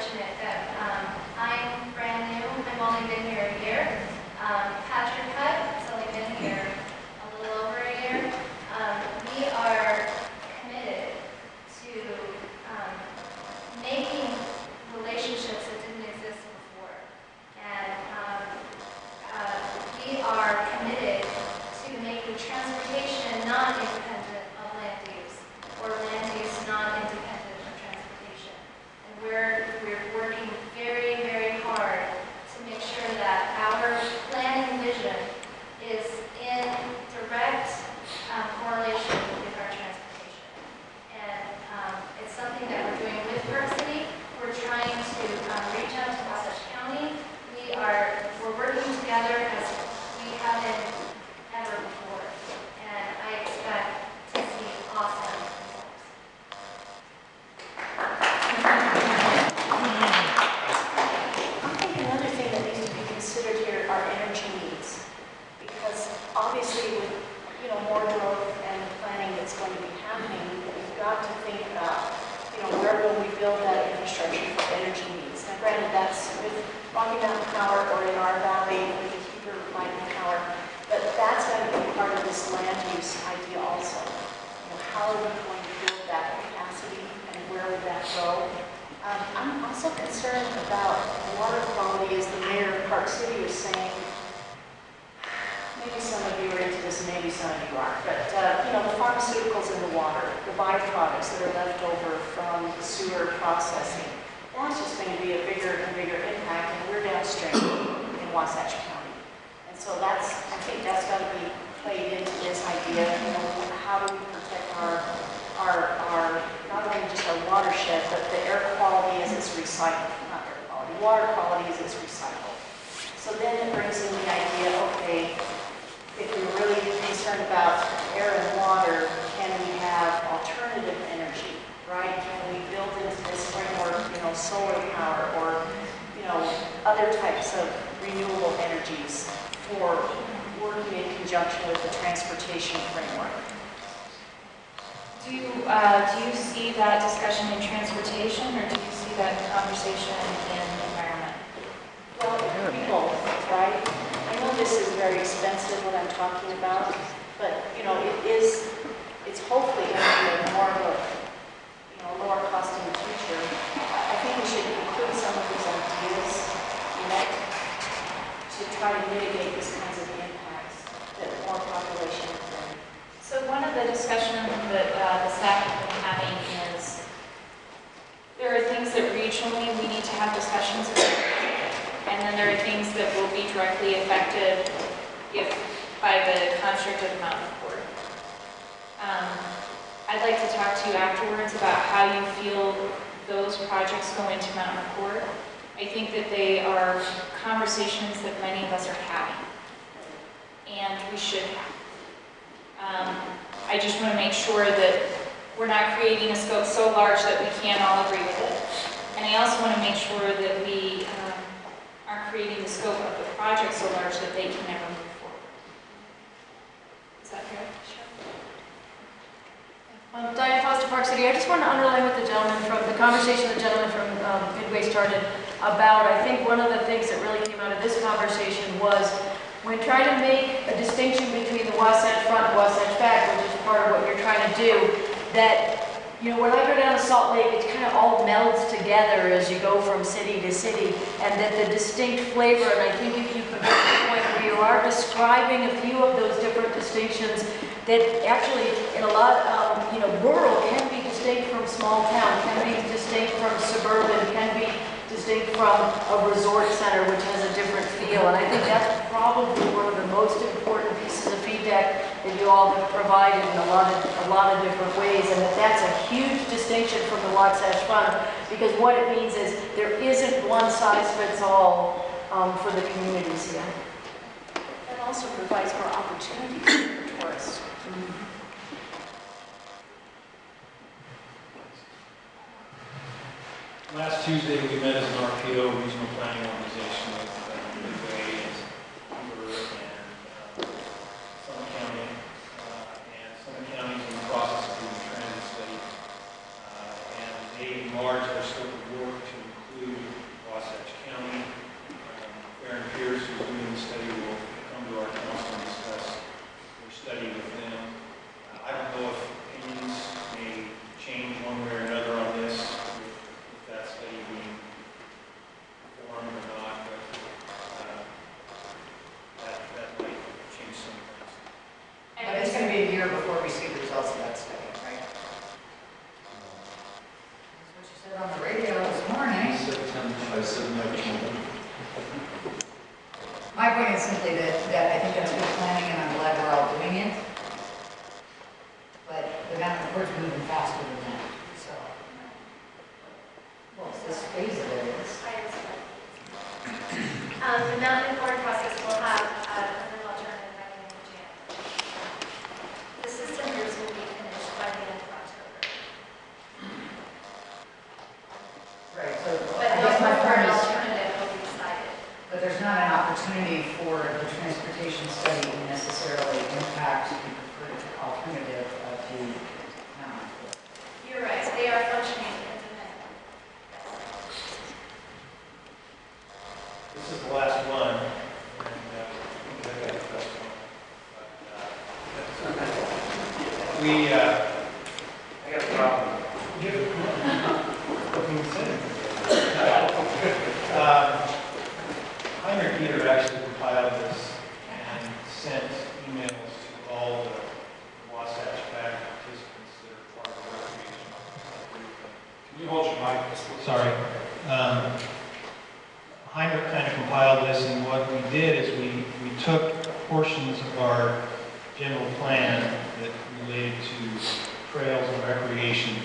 fortunate that I'm brand new. I've only been here a year. Patrick Hutt has only been here a little over a year. We are committed to making relationships that didn't exist before. And we are committed to making transportation not independent of land use, or land use not independent of transportation. And we're working very, very hard to make sure that our planning vision is in direct correlation with our transportation. And it's something that we're doing with Park City. We're trying to reach out to Wasatch County. We're working together as we haven't ever before. And I expect to see awesome results. I think another thing that needs to be considered here are energy needs, because obviously with more growth and planning that's going to be happening, we've got to think about where will we build that infrastructure for energy needs. Now, granted, that's with Rocky Mountain Power or in our valley with the Heber Lightning Power, but that's going to be part of this land use idea also. How are we going to build that capacity and where would that go? I'm also concerned about water quality, as the mayor of Park City was saying. Maybe some of you are into this, maybe some of you aren't, but the pharmaceuticals in the water, the byproducts that are left over from the sewer processing, that's just going to be a bigger and bigger impact, and we're downstream in Wasatch County. And so I think that's got to be played into this idea, how do we protect our not only just our watershed, but the air quality as it's recycled, not air quality, water quality as it's recycled. So then it brings in the idea, okay, if we're really concerned about air and water, can we have alternative energy, right? Can we build into this framework, solar power or, other types of renewable energies for working in conjunction with the transportation framework? Do you see that discussion in transportation, or do you see that conversation in environment? Well, it could be both, right? I know this is very expensive, what I'm talking about, but it's hopefully going to be more of a lower cost in the future. I think we should include some of these ideas in it to try to mitigate these kinds of impacts that more population would bring. So one of the discussions that the staff have been having is there are things that regionally we need to have discussions about, and then there are things that will be directly affected by the construct of the Mountain Accord. I'd like to talk to you afterwards about how you feel those projects go into Mountain Accord. I think that they are conversations that many of us are having, and we should have. I just want to make sure that we're not creating a scope so large that we can't all agree with it. And I also want to make sure that we aren't creating the scope of the project so large that they can never move forward. Is that fair? Sure. Diane Foster, Park City. I just want to underline what the conversation the gentleman from Midway started about. I think one of the things that really came out of this conversation was when trying to make a distinction between the Wasatch front and Wasatch back, which is part of what you're trying to do, that when I go down to Salt Lake, it kind of all melds together as you go from city to city, and that the distinct flavor, and I think if you could get to the point where you are describing a few of those different distinctions, that actually in a lot rural can be distinct from small town, can be distinct from suburban, can be distinct from a resort center, which has a different feel. And I think that's probably one of the most important pieces of feedback that you all have provided in a lot of different ways, and that's a huge distinction from the Wasatch Front, because what it means is there isn't one size fits all for the communities here. That also provides more opportunities for tourists. Last Tuesday, we met as an RPO, Regional Planning Organization, with Midway and Heber and Summit County. And Summit County is in the process of doing a transit study. And they enlarged their scope of work to include our council and discuss or study with them. I don't know if opinions may change one way or another on this, if that study being performed or not, but that might change some things. But it's going to be a year before we see the results of that study, right? That's what you said on the radio this morning. My point is simply that I think that's good planning, and I'm glad we're all doing it. But the mountain accord's moving faster than that, so. Well, it's this phase of it is. The mountain accord process will have an alternative by the end of January. The system years will be finished by the end of October. Right, so But I no guess my point an is, alternative will be decided. but there's not an opportunity for the transportation study to necessarily impact the preferred alternative of the mountain accord. You're right, they are functioning independently. This is the last one, and I think I got the first one. But, I got a problem. Heinrich Peter actually compiled this and sent emails to all the Wasatch Back participants that are part of the recreation group. Can you hold your mic? Sorry. Heinrich kind of compiled this, and what we did is we took portions of our general plan that related to trails and recreation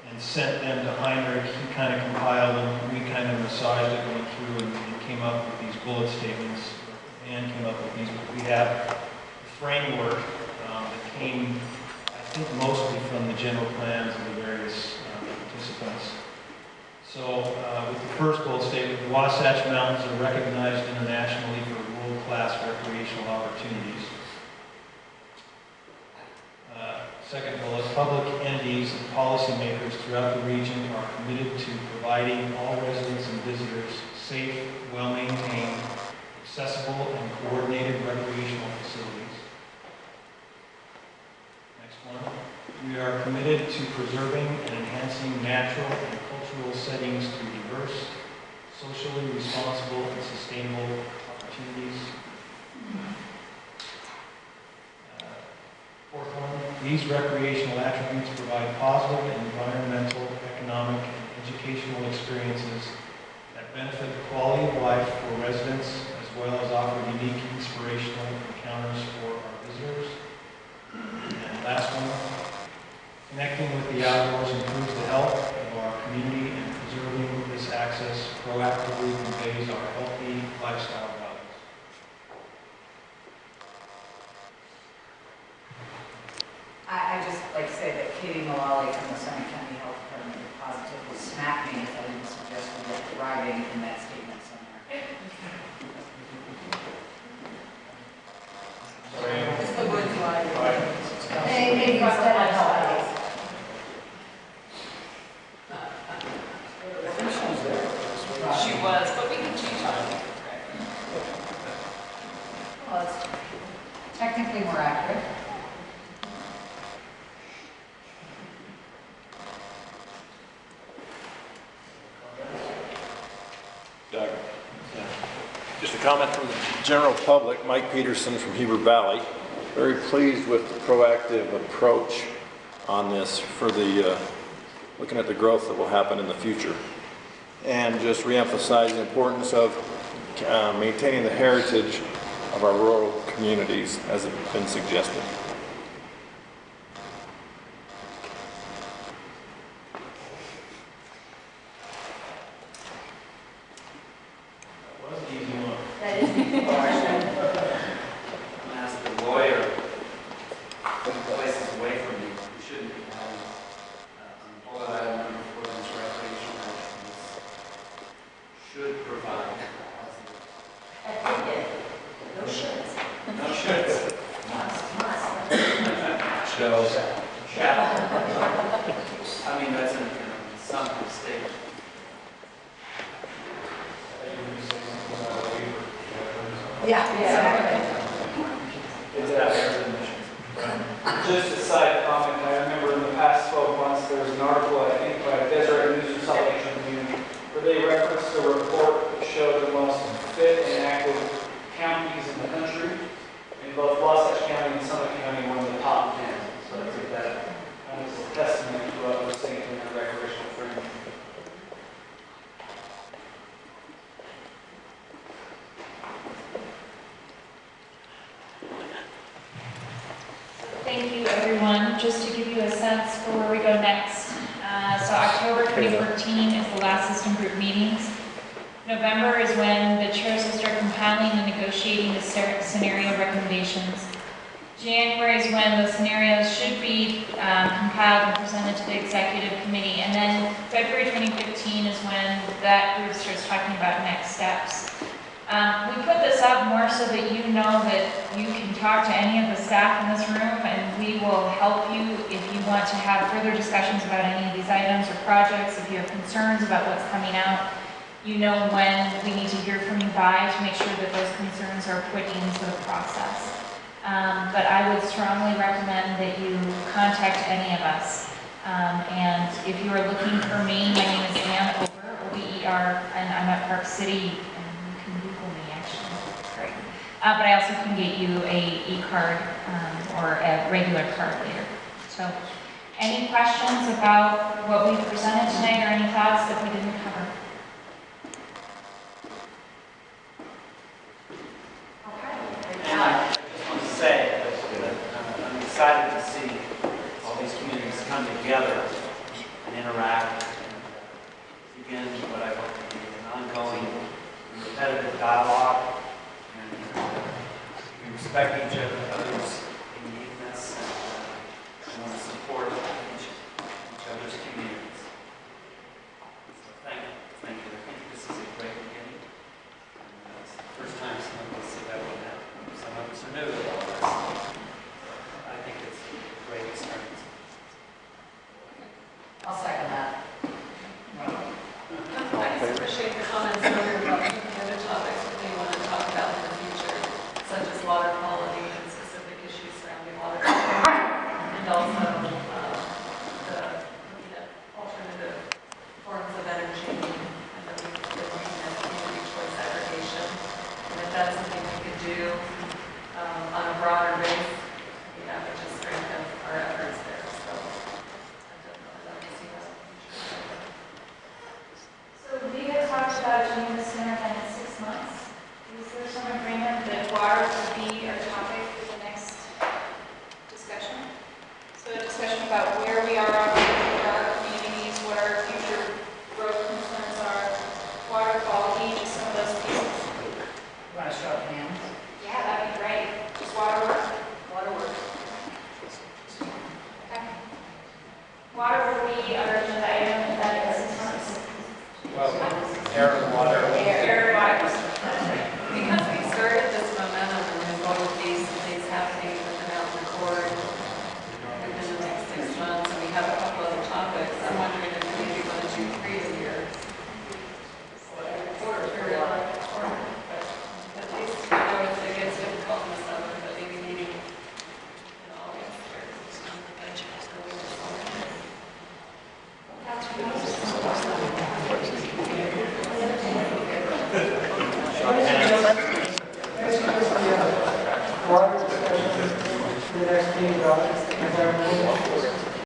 and sent them to Heinrich. He kind of compiled them. We kind of massaged it, went through, and came up with these bullet statements. And came up with these. We have a framework that came, I think, mostly from the general plans of the various participants. So, with the first bullet statement, the Wasatch Mountains are recognized internationally for world-class recreational opportunities. Second bullet, public entities and policymakers throughout the region are committed to providing all residents and visitors safe, well-maintained, accessible, and coordinated recreational facilities. Next one. We are committed to preserving and enhancing natural and cultural settings through diverse, socially responsible, and sustainable opportunities. Fourth one, these recreational attributes provide positive environmental, economic, and educational experiences that benefit the quality of life for residents, as well as offer unique inspirational encounters for our visitors. And last one, connecting with the outdoors improves the health of our community, and preserving this access proactively conveys our healthy lifestyle values. I just like to say that Katie Mullally from the Summit County Health Department positively smacked me if I didn't suggest we were driving in that statement somewhere. Just the words line. Maybe instead of help. She was, but we can change it. Well, it's technically more accurate. Doug. Just a comment from the general public. Mike Peterson from Heber Valley. Very pleased with the proactive approach on this for the looking at the growth that will happen in the future. And just reemphasize the importance of maintaining the heritage of our rural communities as has been suggested. That was an easy one. That is the question. Ask the lawyer, putting places away from you, you shouldn't be having, all that number for these recreational activities should provide positive. I think it. No shoulds. No shoulds. Must. Shows. Shall. I mean, that's in some state. Yeah. Is that their emissions? Just a side comment, I remember in the past 12 months, there was an article, I think, by Deseret News and Salt Lake Tribune, where they referenced a report that showed the most fit and active counties in the country, and both Wasatch County and Summit County were in the top 10. So I think that is a testament to what we're seeing in the recreational frame. Thank you, everyone. Just to give you a sense for where we go next. So October 2014 is the last system group meetings. November is when the chairs will start compiling and negotiating the scenario recommendations. January is when the scenarios should be compiled and presented to the executive committee. And then February 2015 is when that group starts talking about next steps. We put this up more so that you know that you can talk to any of the staff in this room, and we will help you if you want to have further discussions about any of these items or projects. If you have concerns about what's coming out, you know when we need to hear from you by to make sure that those concerns are put into the process. But I would strongly recommend that you contact any of us. And if you are looking for me, my name is Ann Ober, O-B-E-R, and I'm at Park City. But I also can get you a e-card or a regular card later. So, any questions about what we presented tonight or any thoughts that we didn't cover? And I just want to say that I'm excited to see all these communities come together and interact and begin what I hope to be an ongoing and repetitive dialogue. We respect each other's uniqueness and want to support each other's communities. So thank you. I think this is a great beginning. And it's the first time some of us have ever met. Some of us are new to all this. I think it's a great experience. I'll second that. I just appreciate the comments earlier about the other topics that they want to talk about in the future, such as water quality and specific issues surrounding water quality, and also looking at alternative forms of energy, and then we're looking at community choice aggregation. And if that's something we could do on a broader base, that would just strengthen our efforts there. So I definitely like to see that. So we had talked about doing this sooner than 6 months. Is there some agreement that water would be our topic for the next discussion? So a discussion about where we are with our communities, what our future growth concerns are, water quality, just some of those pieces. You want to show of hands? Yeah, that'd be great. Just water work. Water work. Okay. Water will be our agenda item in that 6 months. Well, air and water. Air and water. Because we started this momentum and there's all of these things happening with the mountain accord within the next 6 months, and we have a couple other topics, I'm wondering if maybe want to do 3 a year. Or every quarter, but at least, I know it gets difficult in the summer, but maybe meeting in August or something like that. Water discussion for the next meeting, environmental.